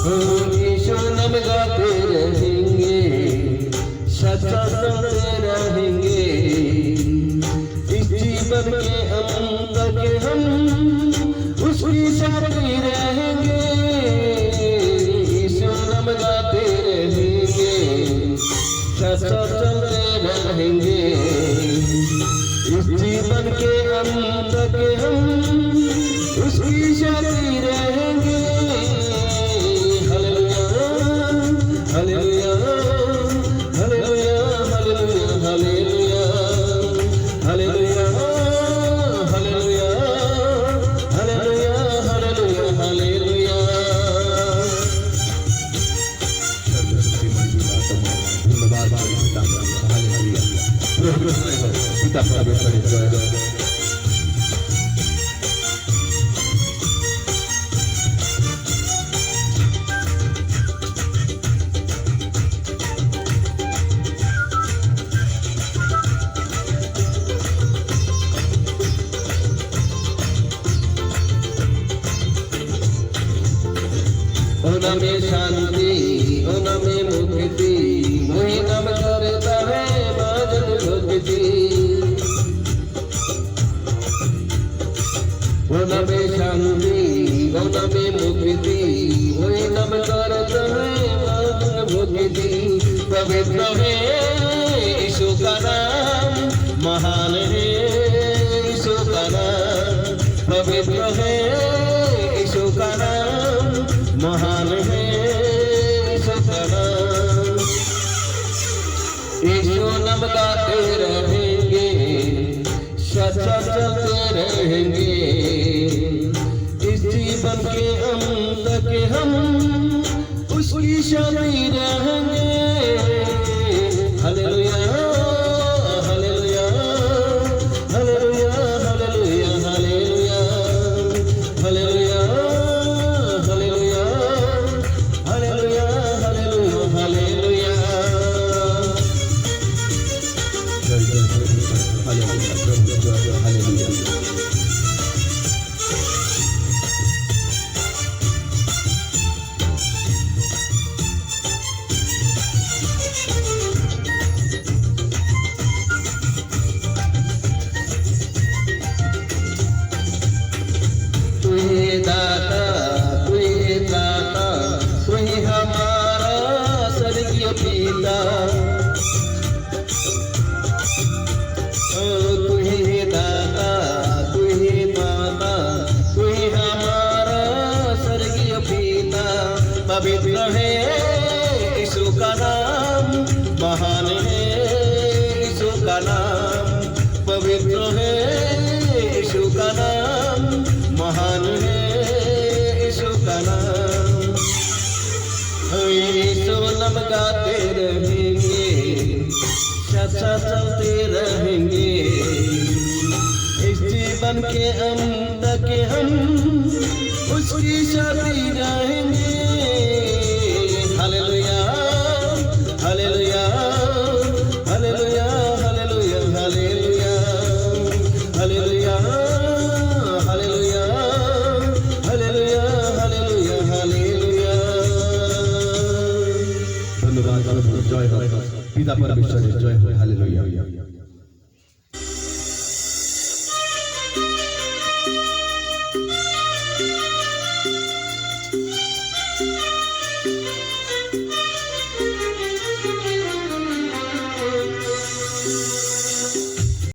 यीशु नाम गाते रहेंगे, सच्चा चलते रहेंगे, इस जीवन के अंत तक हम उसकी साथी रहेंगे। यीशु नाम गाते रहेंगे, सच्चा चलते रहेंगे, इस जीवन के अंत तक हम उसकी साथी रहेंगे। Hallelujah hallelujah hallelujah hallelujah hallelujah hallelujah hallelujah hallelujah hallelujah. धन्यवाद हालेलुया। पिता परमेश्वर जय। में शांति में मुक्ति, वही नाम करता है भजन भक्ति। में शांति में मुक्ति, वही नाम करता है भजन भक्ति। पवित्र है यीशु का नाम, महान है यीशु का नाम। पवित्र है यीशु का नाम, महान है यीशु का नाम। यीशु नाम गाते रहेंगे, सच्चा चलते रहेंगे, इस जीवन के अंत तक हम उसकी शादी रहेंगे। Hallelujah hallelujah hallelujah hallelujah hallelujah hallelujah पवित्र है यीशु का नाम, महान है यीशु का नाम। पवित्र है यीशु का नाम, महान है यीशु का नाम। यीशु नाम गाते रहेंगे, सच्चा चलते रहेंगे, इस जीवन के अंत तक हम उसकी साथी रहेंगे। Hallelujah hallelujah hallelujah hallelujah hallelujah hallelujah hallelujah hallelujah hallelujah hallelujah. धन्यवाद, जय हो पिता परमेश्वर जय हो। हालेलुया।